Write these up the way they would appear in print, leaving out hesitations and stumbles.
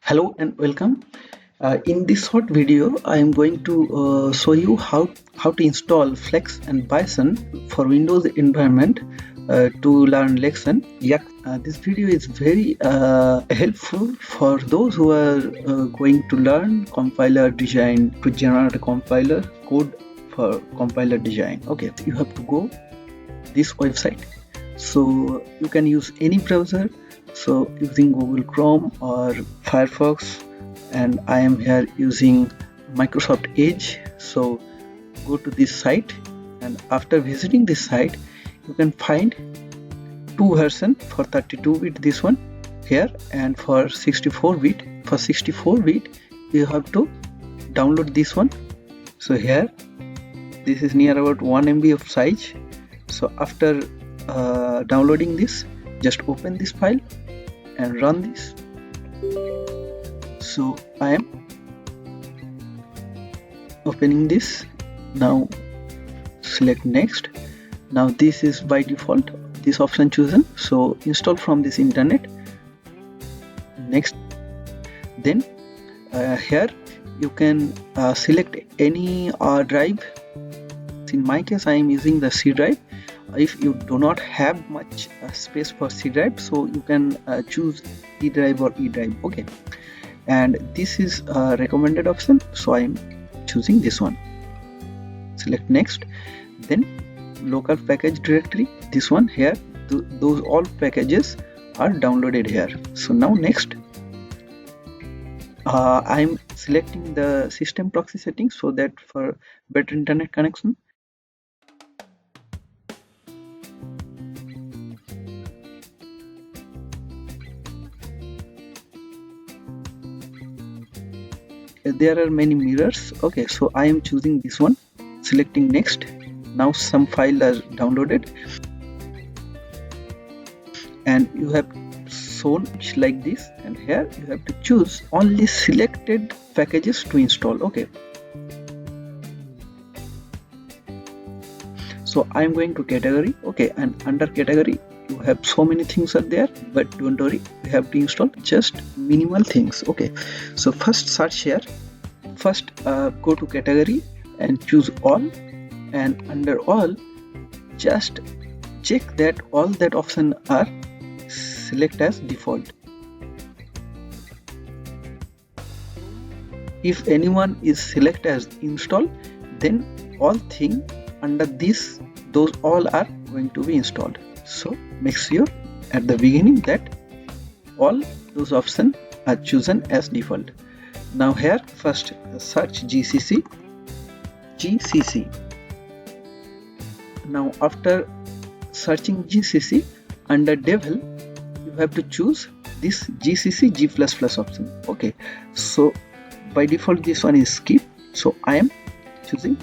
Hello and welcome. In this short video, I am going to show you how to install Flex and Bison for Windows environment to learn Lex and Yacc. This video is very helpful for those who are going to learn compiler design to generate a compiler code for compiler design. Okay, you have to go this website. So you can use any browser, so using Google Chrome or Firefox, and I am here using Microsoft Edge. So go to this site, and after visiting this site you can find two versions for 32-bit, this one here, and for 64-bit. For 64-bit you have to download this one. So here this is near about 1 MB of size. So after downloading this, just open this file and run this. So I am opening this. Now select next. Now this is by default this option chosen, so install from this internet. Next, then here you can select any drive. In my case I am using the C drive. If you do not have much space for C drive, so you can choose D drive or E drive. Okay, and this is a recommended option, so I am choosing this one. Select next, then local package directory, this one here. Those all packages are downloaded here. So now next, I am selecting the system proxy settings so that for better internet connection. There are many mirrors. Okay, so I am choosing this one, selecting next. Now some files are downloaded, and you have shown like this, and here you have to choose only selected packages to install. Okay, so I am going to category. Okay, and under category you have so many things are there, but don't worry, you have to install just minimal things. Okay, so first search here. First go to category and choose all, and under all just check that all that option are select as default. If anyone is select as install, then all thing under this, those all are going to be installed. So make sure at the beginning that all those options are chosen as default. Now here first search GCC. Now after searching GCC, under devel you have to choose this GCC G++ option. Okay, so by default this one is skip, so I am choosing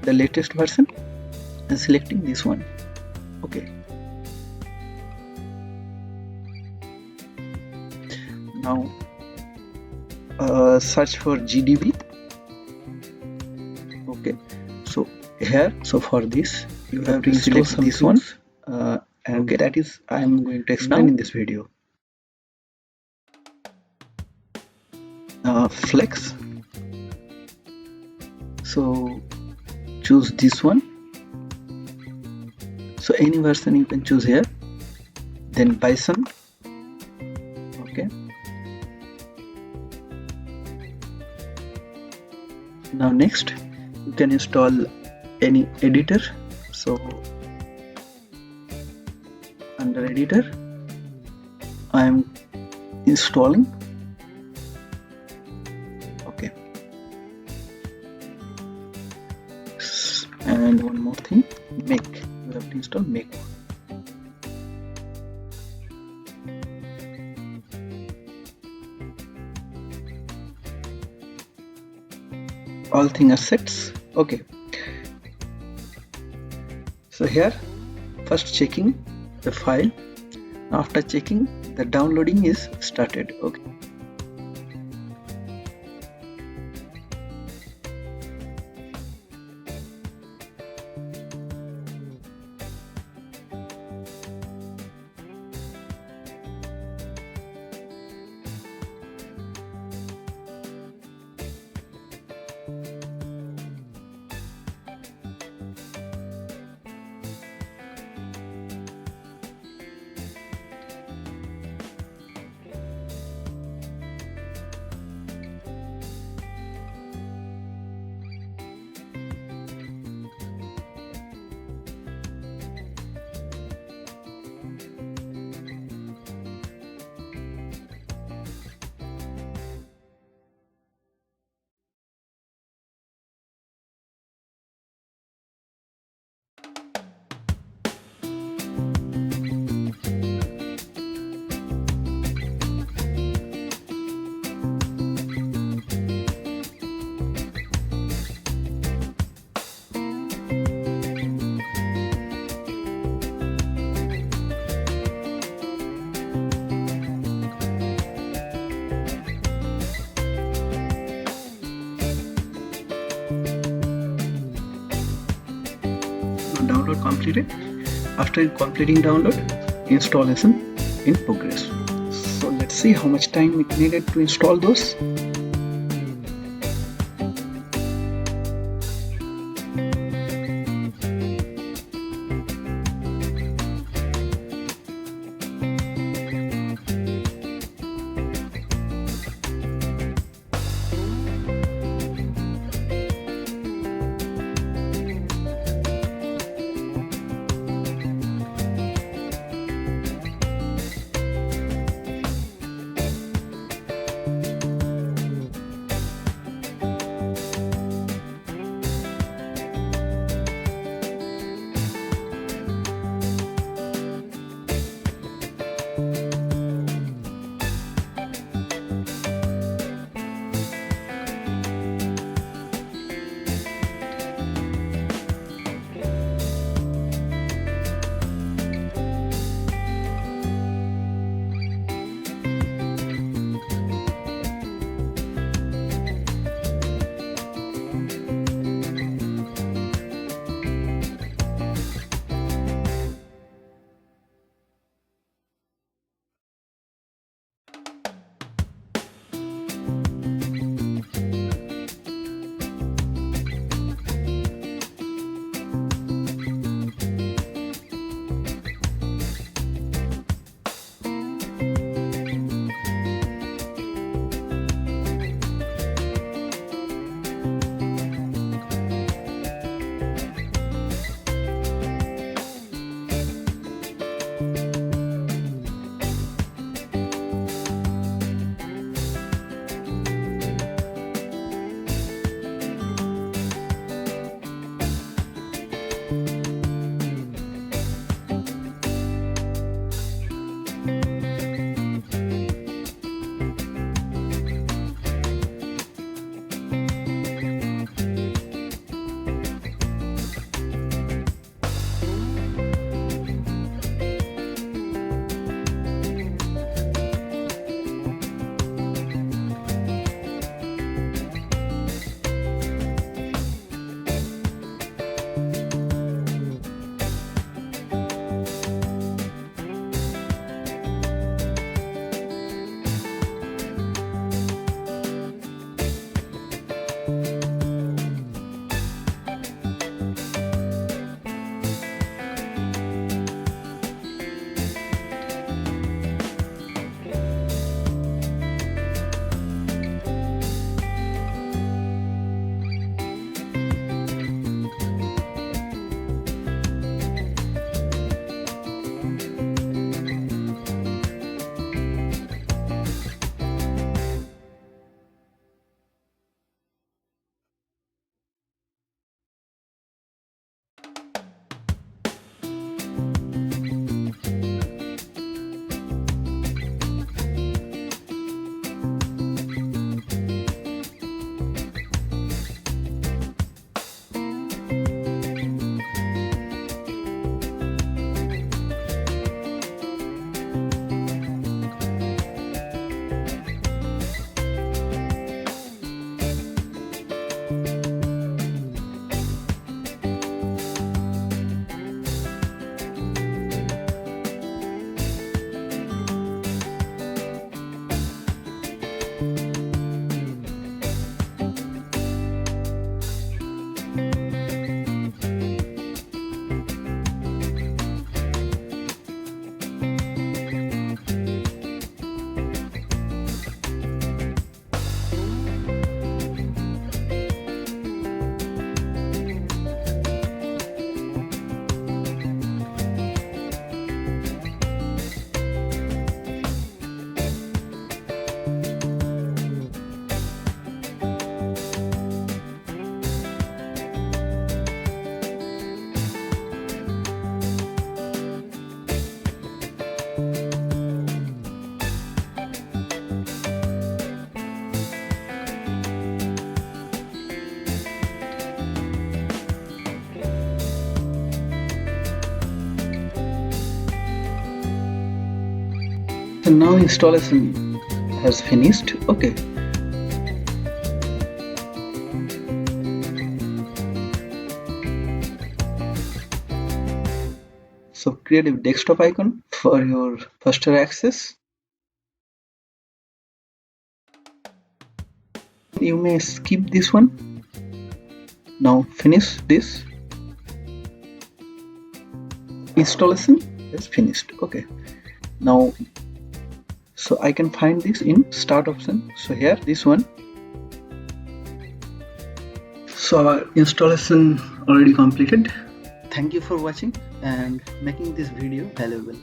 the latest version and selecting this one. Okay, now search for GDB. Okay, so here, so for this you have to select this one, and okay, that is I am going to explain now in this video. Flex, so choose this one, so any version you can choose here. Then Bison. Okay, now next you can install any editor. So under editor I am installing. Okay, and one more thing, make, you have to install make. All things are sets. Okay, so here first checking the file. After checking, the downloading is started. Okay, download completed. After completing download, installation in progress. So let's see how much time it needed to install those. So now installation has finished. Okay. create a desktop icon for your faster access. You may skip this one. Now finish this. Installation is finished. Okay. Now, so I can find this in start option. So here, this one. So our installation already completed. Thank you for watching and making this video valuable.